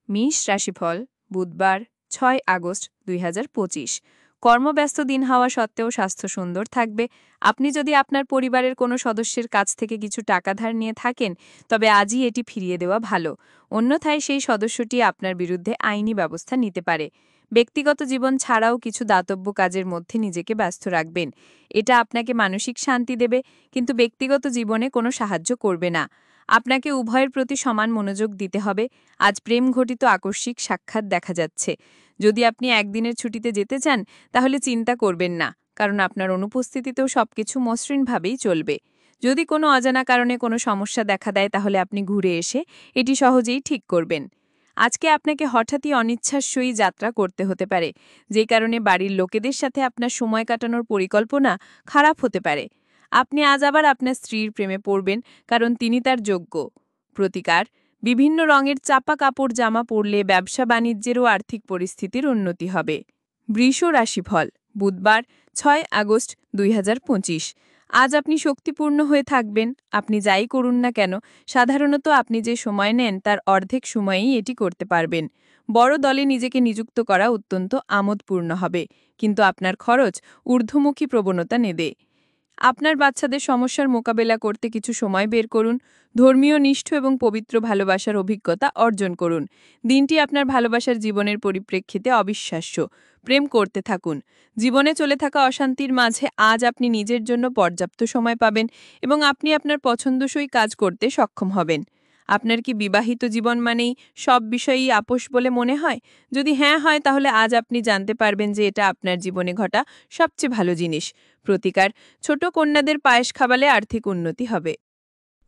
মেষ রাশিফল বুধবার ৬ আগস্ট ২০২৫ কর্মব্যস্ত দিন হওয়া সত্ত্বেও স্বাস্থ্য সুন্দর থাকবে। আপনি যদি আপনার পরিবারের কোনো সদস্যের কাছ থেকে কিছু টাকা ধার নিয়ে থাকেন, তবে আজই এটি ফিরিয়ে দেওয়া ভালো। অন্যথায় সেই সদস্যটি আপনার বিরুদ্ধে আইনি ব্যবস্থা নিতে পারে। ব্যক্তিগত জীবন ছাড়াও কিছু দাতব্য কাজের মধ্যে নিজেকে ব্যস্ত রাখবেন। এটা আপনাকে মানসিক শান্তি দেবে, কিন্তু ব্যক্তিগত জীবনে কোনো সাহায্য করবে না। আপনাকে উভয়ের প্রতি সমান মনোযোগ দিতে হবে। আজ প্রেম ঘটিত আকস্মিক সাক্ষাৎ দেখা যাচ্ছে। যদি আপনি একদিনের ছুটিতে যেতে চান, তাহলে চিন্তা করবেন না, কারণ আপনার অনুপস্থিতিতেও সবকিছু মসৃণভাবেই চলবে। যদি কোনো অজানা কারণে কোনো সমস্যা দেখা দেয়, তাহলে আপনি ঘুরে এসে এটি সহজেই ঠিক করবেন। আজকে আপনাকে হঠাৎই অনিচ্ছাস্যই যাত্রা করতে হতে পারে, যে কারণে বাড়ির লোকেদের সাথে আপনার সময় কাটানোর পরিকল্পনা খারাপ হতে পারে। আপনি আজ আবার আপনার স্ত্রীর প্রেমে পড়বেন, কারণ তিনি তার যোগ্য। প্রতিকার: বিভিন্ন রঙের চাপা কাপড় জামা পরলে ব্যবসা বাণিজ্যেরও আর্থিক পরিস্থিতির উন্নতি হবে। বৃষ রাশিফল বুধবার ৬ আগস্ট ২০২৫ আজ আপনি শক্তিপূর্ণ হয়ে থাকবেন। আপনি যাই করুন না কেন, সাধারণত আপনি যে সময় নেন তার অর্ধেক সময়েই এটি করতে পারবেন। বড় দলে নিজেকে নিযুক্ত করা অত্যন্ত আমোদপূর্ণ হবে, কিন্তু আপনার খরচ ঊর্ধ্বমুখী প্রবণতা নেবে। আপনার বাচ্চাদের সমস্যার মোকাবেলা করতে কিছু সময় বের করুন। ধর্মীয় নিষ্ঠ এবং পবিত্র ভালোবাসার অভিজ্ঞতা অর্জন করুন। দিনটি আপনার ভালোবাসার জীবনের পরিপ্রেক্ষিতে অবিশ্বাস্য। প্রেম করতে থাকুন। জীবনে চলে থাকা অশান্তির মাঝে আজ আপনি নিজের জন্য পর্যাপ্ত সময় পাবেন এবং আপনি আপনার পছন্দসই কাজ করতে সক্ষম হবেন। আপনার কি বিবাহিত জীবন মানেই সব বিষয়েই আপোষ বলে মনে হয়? যদি হ্যাঁ হয়, তাহলে আজ আপনি জানতে পারবেন যে এটা আপনার জীবনে ঘটা সবচেয়ে ভালো জিনিস। প্রতিকার: ছোট কন্যাদের পায়েস খাওয়ালে আর্থিক উন্নতি হবে।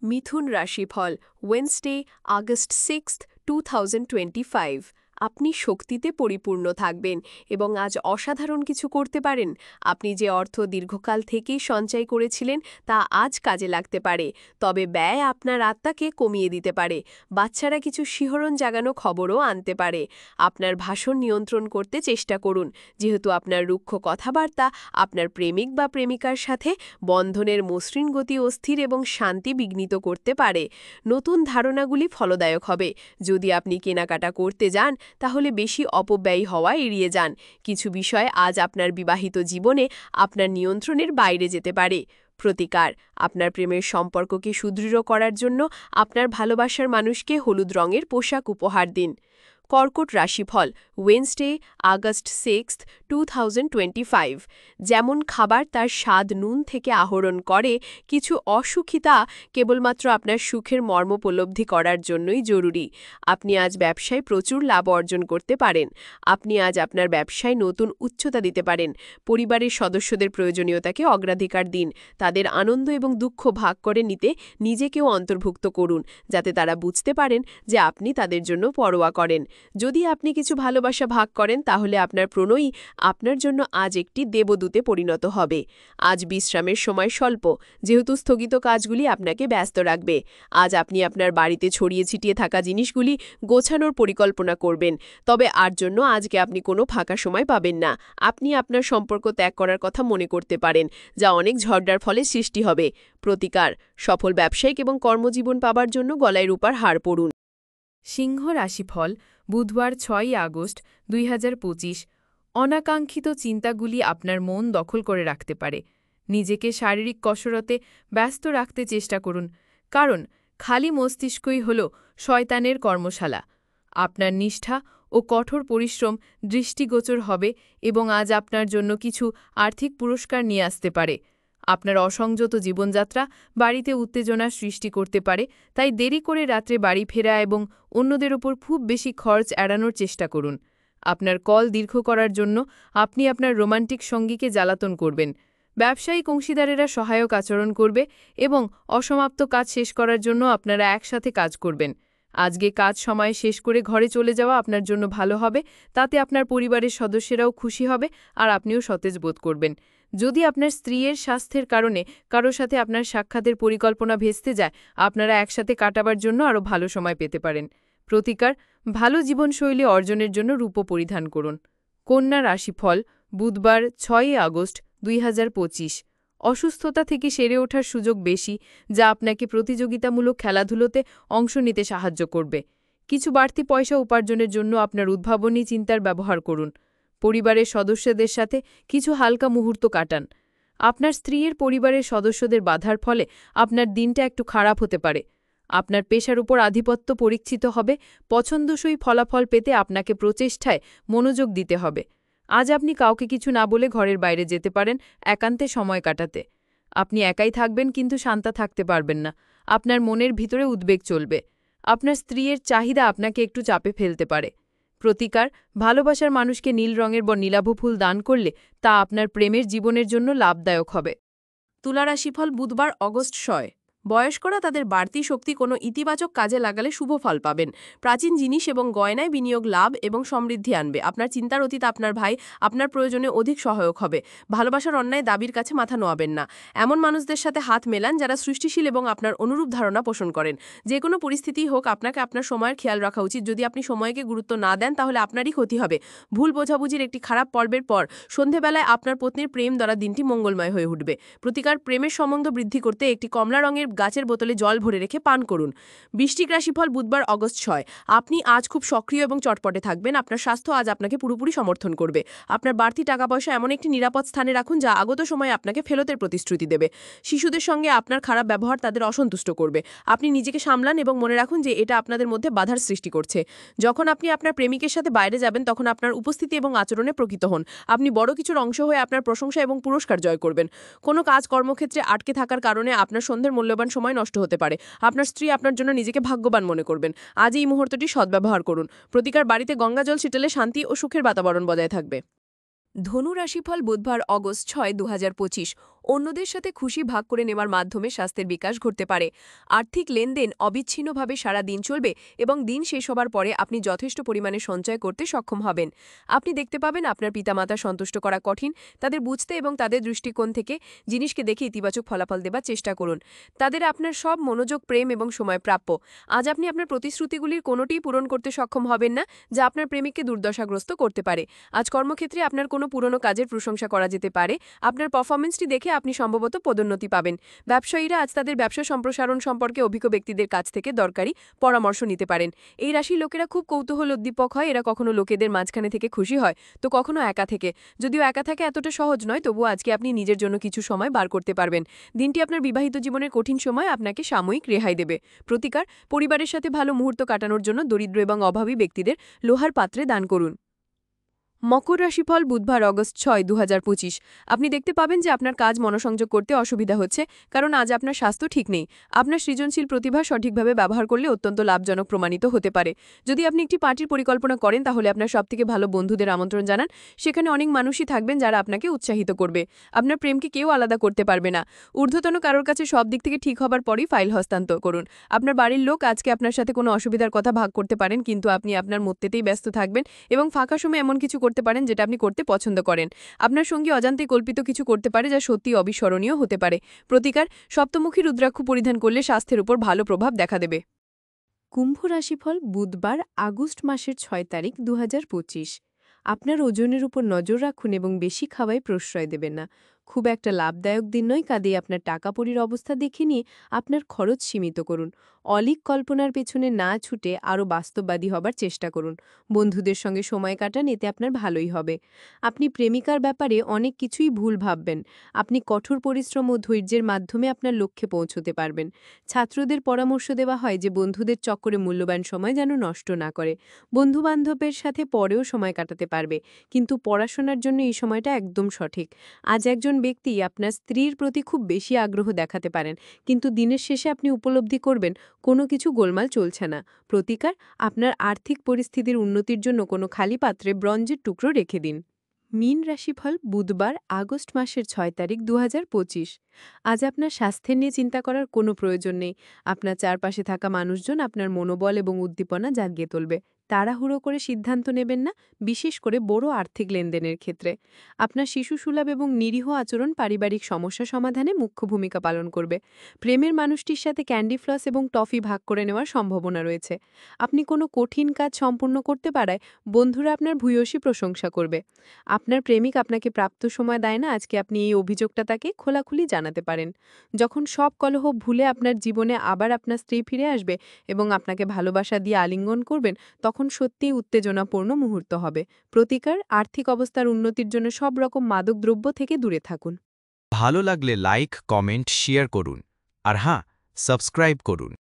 মিথুন রাশিফল ওয়েডনেসডে আগস্ট 6, 2025 আপনি শক্তিতে পরিপূর্ণ থাকবেন এবং আজ অসাধারণ কিছু করতে পারেন। আপনি যে অর্থ দীর্ঘকাল থেকেই সঞ্চয় করেছিলেন তা আজ কাজে লাগতে পারে, তবে ব্যয় আপনার আত্মাকে কমিয়ে দিতে পারে। বাচ্চারা কিছু শিহরণ জাগানো খবরও আনতে পারে। আপনার ভাষণ নিয়ন্ত্রণ করতে চেষ্টা করুন, যেহেতু আপনার রুক্ষ কথাবার্তা আপনার প্রেমিক বা প্রেমিকার সাথে বন্ধনের মসৃণ গতি অস্থির এবং শান্তি বিঘ্নিত করতে পারে। নতুন ধারণাগুলি ফলদায়ক হবে। যদি আপনি কেনাকাটা করতে যান, তাহলে বেশি অপব্যয়ী হওয়া এড়িয়ে যান। কিছু বিষয় আজ আপনার বিবাহিত জীবনে আপনার নিয়ন্ত্রণের বাইরে যেতে পারে। প্রতিকার: আপনার প্রেমের সম্পর্ককে সুদৃঢ় করার জন্য আপনার ভালোবাসার মানুষকে হলুদ রঙের পোশাক উপহার দিন। কর্কট রাশিফল ওয়েডনেসডে আগস্ট 6, 2025 যেমন খাবার তার স্বাদ নুন থেকে আহরণ করে, কিছু অসুখিতা কেবলমাত্র আপনার সুখের মর্ম উপলব্ধি করার জন্যই জরুরি। আপনি আজ ব্যবসায় প্রচুর লাভ অর্জন করতে পারেন। আপনি আজ আপনার ব্যবসায় নতুন উচ্চতা দিতে পারেন। পরিবারের সদস্যদের প্রয়োজনীয়তাকে অগ্রাধিকার দিন। তাদের আনন্দ এবং দুঃখ ভাগ করে নিতে নিজেকেও অন্তর্ভুক্ত করুন, যাতে তারা বুঝতে পারেন যে আপনি তাদের জন্য পরোয়া করেন। যদি আপনি কিছু ভালোবাসা ভাগ করেন, তাহলে আপনার প্রণয়ী আপনার জন্য আজ একটি দেবদূতে পরিণত হবে। আজ বিশ্রামের সময় স্বল্প, যেহেতু স্থগিত কাজগুলি আপনাকে ব্যস্ত রাখবে। আজ আপনি আপনার বাড়িতে ছড়িয়ে ছিটিয়ে থাকা জিনিসগুলি গোছানোর পরিকল্পনা করবেন, তবে আর জন্য আজকে আপনি কোনো ফাঁকা সময় পাবেন না। আপনি আপনার সম্পর্ক ত্যাগ করার কথা মনে করতে পারেন, যা অনেক ঝগড়ার ফলে সৃষ্টি হবে। প্রতিকার: সফল ব্যবসায়িক এবং কর্মজীবন পাবার জন্য গলায় রূপার হার পরুন। সিংহ রাশিফল বুধবার ৬ আগস্ট ২০২৫ অনাকাঙ্ক্ষিত চিন্তাগুলি আপনার মন দখল করে রাখতে পারে। নিজেকে শারীরিক কসরতে ব্যস্ত রাখতে চেষ্টা করুন, কারণ খালি মস্তিষ্কই হল শয়তানের কর্মশালা। আপনার নিষ্ঠা ও কঠোর পরিশ্রম দৃষ্টিগোচর হবে এবং আজ আপনার জন্য কিছু আর্থিক পুরস্কার নিয়ে আসতে পারে। আপনার অসংযত জীবনযাত্রা বাড়িতে উত্তেজনা সৃষ্টি করতে পারে, তাই দেরি করে রাত্রে বাড়ি ফেরা এবং অন্যদের ওপর খুব বেশি খরচ এড়ানোর চেষ্টা করুন। আপনার কল দীর্ঘ করার জন্য আপনি আপনার রোমান্টিক সঙ্গীকে জ্বালাতন করবেন। ব্যবসায়িক অংশীদারেরা সহায়ক আচরণ করবে এবং অসমাপ্ত কাজ শেষ করার জন্য আপনারা একসাথে কাজ করবেন। আজকে কাজ সময়ে শেষ করে ঘরে চলে যাওয়া আপনার জন্য ভালো হবে। তাতে আপনার পরিবারের সদস্যরাও খুশি হবে আর আপনিও সতেজ বোধ করবেন। যদি আপনার স্ত্রীর স্বাস্থ্যের কারণে কারো সাথে আপনার সাক্ষাতের পরিকল্পনা ভেস্তে যায়, আপনারা একসাথে কাটাবার জন্য আরও ভালো সময় পেতে পারেন। প্রতিকার: ভালো জীবনশৈলী অর্জনের জন্য রূপ পরিধান করুন। কন্যা রাশিফল বুধবার ৬ আগস্ট ২০২৫ অসুস্থতা থেকে সেরে ওঠার সুযোগ বেশি, যা আপনাকে প্রতিযোগিতামূলক খেলাধুলোতে অংশ নিতে সাহায্য করবে। কিছু বাড়তি পয়সা উপার্জনের জন্য আপনার উদ্ভাবনী চিন্তার ব্যবহার করুন। পরিবারের সদস্যদের সাথে কিছু হালকা মুহূর্ত কাটান। আপনার স্ত্রীর পরিবারের সদস্যদের বাধার ফলে আপনার দিনটা একটু খারাপ হতে পারে। আপনার পেশার উপর আধিপত্য পরীক্ষিত হবে। পছন্দসই ফলাফল পেতে আপনাকে প্রচেষ্টায় মনোযোগ দিতে হবে। আজ আপনি কাউকে কিছু না বলে ঘরের বাইরে যেতে পারেন একান্তে সময় কাটাতে। আপনি একাই থাকবেন কিন্তু শান্ত থাকতে পারবেন না। আপনার মনের ভিতরে উদ্বেগ চলবে। আপনার স্ত্রীর চাহিদা আপনাকে একটু চাপে ফেলতে পারে। প্রতিকার, ভালোবাসার মানুষকে নীল রঙের বা নীলাভ ফুল দান করলে তা আপনার প্রেমের জীবনের জন্য লাভদায়ক হবে। তুলা রাশিফল বুধবার অগস্ট 6। বয়স্করা তাদের বাড়তি শক্তি কোনো ইতিবাচক কাজে লাগালে শুভ ফল পাবেন। প্রাচীন জিনিস এবং গয়নায় বিনিয়োগ লাভ এবং সমৃদ্ধি আনবে। আপনার চিন্তার অতীত আপনার ভাই আপনার প্রয়োজনে অধিক সহায়ক হবে। ভালোবাসার অন্যায় দাবির কাছে মাথা নোয়াবেন না। এমন মানুষদের সাথে হাত মেলান যারা সৃষ্টিশীল এবং আপনার অনুরূপ ধারণা পোষণ করেন। যে কোনো পরিস্থিতিই হোক আপনাকে আপনার সময়ের খেয়াল রাখা উচিত। যদি আপনি সময়কে গুরুত্ব না দেন তাহলে আপনারই ক্ষতি হবে। ভুল বোঝাবুঝির একটি খারাপ পর্বের পর সন্ধেবেলায় আপনার পত্নীর প্রেম দ্বারা দিনটি মঙ্গলময় হয়ে উঠবে। প্রতিকার, প্রেমের সম্বন্ধ বৃদ্ধি করতে একটি কমলা রঙের গাছের বোতলে জল ভরে রেখে পান করুন। বৃশ্চিক রাশিফল বুধবার অগস্ট 6। আপনি আজ খুব সক্রিয় এবং চটপটে থাকবেন। আপনার স্বাস্থ্য আজ আপনাকে পুরোপুরি সমর্থন করবে। আপনার বাড়তি টাকা পয়সা এমন একটি নিরাপদ স্থানে রাখুন যা আগত সময়ে আপনাকে ফেরতের প্রতিশ্রুতি দেবে। শিশুদের সঙ্গে আপনার খারাপ ব্যবহার তাদের অসন্তুষ্ট করবে। আপনি নিজেকে সামলান এবং মনে রাখুন যে এটা আপনাদের মধ্যে বাধার সৃষ্টি করছে। যখন আপনি আপনার প্রেমিকের সাথে বাইরে যাবেন তখন আপনার উপস্থিতি এবং আচরণে প্রকৃত হন। আপনি বড় কিছুর অংশ হয়ে আপনার প্রশংসা এবং পুরস্কার জয় করবেন। কোনো কাজ কর্মক্ষেত্রে আটকে থাকার কারণে আপনার সন্ধ্যের মূল্যবান সময় নষ্ট হতে পারে। আপনার স্ত্রী আপনার জন্য নিজেকে ভাগ্যবান মনে করবেন। আজ এই মুহূর্তটি সদ্ব্যবহার করুন। প্রতিকার, বাড়িতে গঙ্গাজল ছিটালে শান্তি ও সুখের বাতাবরণ বজায় থাকবে। ধনু রাশিফল বুধবার অগস্ট 6, 2025। অন্যদের সাথে খুশি ভাগ করে নেওয়ার মাধ্যমে স্বাস্থ্যের বিকাশ ঘটতে পারে। আর্থিক লেনদেন অবিচ্ছিন্নভাবে সারা দিন চলবে এবং দিন শেষ হবার পরে আপনি যথেষ্ট পরিমাণে সঞ্চয় করতে সক্ষম হবেন। আপনি দেখতে পাবেন আপনার পিতামাতা সন্তুষ্ট করা কঠিন। তাদের বুঝতে এবং তাদের দৃষ্টিকোণ থেকে জিনিসকে দেখে ইতিবাচক ফলাফল দেবার চেষ্টা করুন। তাদের আপনার সব মনোযোগ, প্রেম এবং সময় প্রাপ্য। আজ আপনি আপনার প্রতিশ্রুতিগুলির কোনোটিই পূরণ করতে সক্ষম হবেন না, যা আপনার প্রেমিককে দুর্দশাগ্রস্ত করতে পারে। আজ কর্মক্ষেত্রে আপনার কোনো পুরনো কাজের প্রশংসা করা যেতে পারে। আপনার পারফরমেন্সটি দেখে আপনি সম্ভবত পদোন্নতি পাবেন। ব্যবসায়ীরা আজ তাদের ব্যবসা সম্প্রসারণ সম্পর্কে অভিজ্ঞ ব্যক্তিদের কাছ থেকে দরকারি পরামর্শ নিতে পারেন। এই রাশির লোকেরা খুব কৌতূহল উদ্দীপক হয়। এরা কখনো লোকেদের মাঝখানে থেকে খুশি হয় তো কখনো একা থেকে। যদিও একা থাকা এতটা সহজ নয়, তবুও আজকে আপনি নিজের জন্য কিছু সময় বার করতে পারবেন। দিনটি আপনার বিবাহিত জীবনের কঠিন সময় আপনাকে সাময়িক রেহাই দেবে। প্রতিকার, পরিবারের সাথে ভালো মুহূর্ত কাটানোর জন্য দরিদ্র এবং অভাবী ব্যক্তিদের লোহার পাত্রে দান করুন। মকর রাশিফল বুধবার অগস্ট 6, 2025। আপনি দেখতে পাবেন যে আপনার কাজ মনোসংযোগ করতে অসুবিধা হচ্ছে, কারণ আজ আপনার স্বাস্থ্য ঠিক নেই। আপনার সৃজনশীল প্রতিভা সঠিকভাবে ব্যবহার করলে অত্যন্ত লাভজনক প্রমাণিত হতে পারে। যদি আপনি একটি পার্টির পরিকল্পনা করেন তাহলে আপনার সবথেকে ভালো বন্ধুদের আমন্ত্রণ জানান। সেখানে অনেক মানুষই থাকবেন যারা আপনাকে উৎসাহিত করবে। আপনার প্রেমকে কেউ আলাদা করতে পারবে না। ঊর্ধ্বতন কারোর কাছে সব দিক থেকে ঠিক হবার পরই ফাইল হস্তান্তর করুন। আপনার বাড়ির লোক আজকে আপনার সাথে কোনো অসুবিধার কথা ভাগ করতে পারেন, কিন্তু আপনি আপনার মধ্যেতেই ব্যস্ত থাকবেন এবং ফাঁকা সময় এমন কিছু করতে পারেন যেটা আপনি করতে পছন্দ করেন। আপনার সঙ্গী অজান্তে কল্পিত কিছু করতে পারে যা সত্যি অবিস্মরণীয় হতে পারে। প্রতিকার, সপ্তমুখী রুদ্রাক্ষ পরিধান করলে স্বাস্থ্যের উপর ভালো প্রভাব দেখা দেবে। কুম্ভ রাশিফল বুধবার আগস্ট মাসের 6 তারিখ, 2025। আপনার ওজনের উপর নজর রাখুন এবং বেশি খাওয়ায় প্রশ্রয় দেবেন না। খুব একটা লাভদায়ক দিন নয়, কাজেই আপনার টাকাকড়ির অবস্থা দেখে নিয়ে আপনার খরচ সীমিত করুন। অলীক কল্পনার পেছনে না ছুটে আরও বাস্তববাদী হবার চেষ্টা করুন। বন্ধুদের সঙ্গে সময় কাটান, এতে আপনার ভালোই হবে। আপনি প্রেমিকার ব্যাপারে অনেক কিছুই ভুল ভাববেন। আপনি কঠোর পরিশ্রম ও ধৈর্যের মাধ্যমে আপনার লক্ষ্যে পৌঁছতে পারবেন। ছাত্রদের পরামর্শ দেওয়া হয় যে বন্ধুদের চক্করে মূল্যবান সময় যেন নষ্ট না করে। বন্ধুবান্ধবের সাথে পরেও সময় কাটাতে পারবে, কিন্তু পড়াশোনার জন্য এই সময়টা একদম সঠিক। আজ একজন ব্যক্তি আপনার স্ত্রীর প্রতি খুব বেশি আগ্রহ দেখাতে পারেন, কিন্তু দিনের শেষে আপনি উপলব্ধি করবেন কোনো কিছু গোলমাল চলছে না। প্রতিকার, আপনার আর্থিক পরিস্থিতির উন্নতির জন্য কোনো খালি পাত্রে ব্রঞ্জের টুকরো রেখে দিন। মীন রাশিফল বুধবার আগস্ট মাসের 6 তারিখ, 2025। আজ আপনার স্বাস্থ্যের নিয়ে চিন্তা করার কোনো প্রয়োজন নেই। আপনার চারপাশে থাকা মানুষজন আপনার মনোবল এবং উদ্দীপনা জাগিয়ে তুলবে। তাড়াহুড়ো করে সিদ্ধান্ত নেবেন না, বিশেষ করে বড় আর্থিক লেনদেনের ক্ষেত্রে। আপনার শিশুসুলভ এবং নিরীহ আচরণ পারিবারিক সমস্যা সমাধানে মুখ্য ভূমিকা পালন করবে। প্রেমের মানুষটির সাথে ক্যান্ডি ফ্লস এবং টফি ভাগ করে নেওয়ার সম্ভাবনা রয়েছে। আপনি কোনো কঠিন কাজ সম্পূর্ণ করতে পারায় বন্ধুরা আপনার ভূয়সী প্রশংসা করবে। আপনার প্রেমিক আপনাকে প্রাপ্ত সময় দেয় না, আজকে আপনি এই অভিযোগটা তাকে খোলাখুলি জানাতে পারেন। যখন সব কলহ ভুলে আপনার জীবনে আবার আপনার স্ত্রী ফিরে আসবে এবং আপনাকে ভালোবাসা দিয়ে আলিঙ্গন করবেন, তখন সত্যিই উত্তেজনাপূর্ণ মুহূর্ত হবে। প্রতিকার: আর্থিক অবস্থার উন্নতির জন্য সব রকম মাদকদ্রব্য থেকে দূরে থাকুন। ভালো লাগলে লাইক, কমেন্ট, শেয়ার করুন। আর হ্যাঁ, সাবস্ক্রাইব করুন।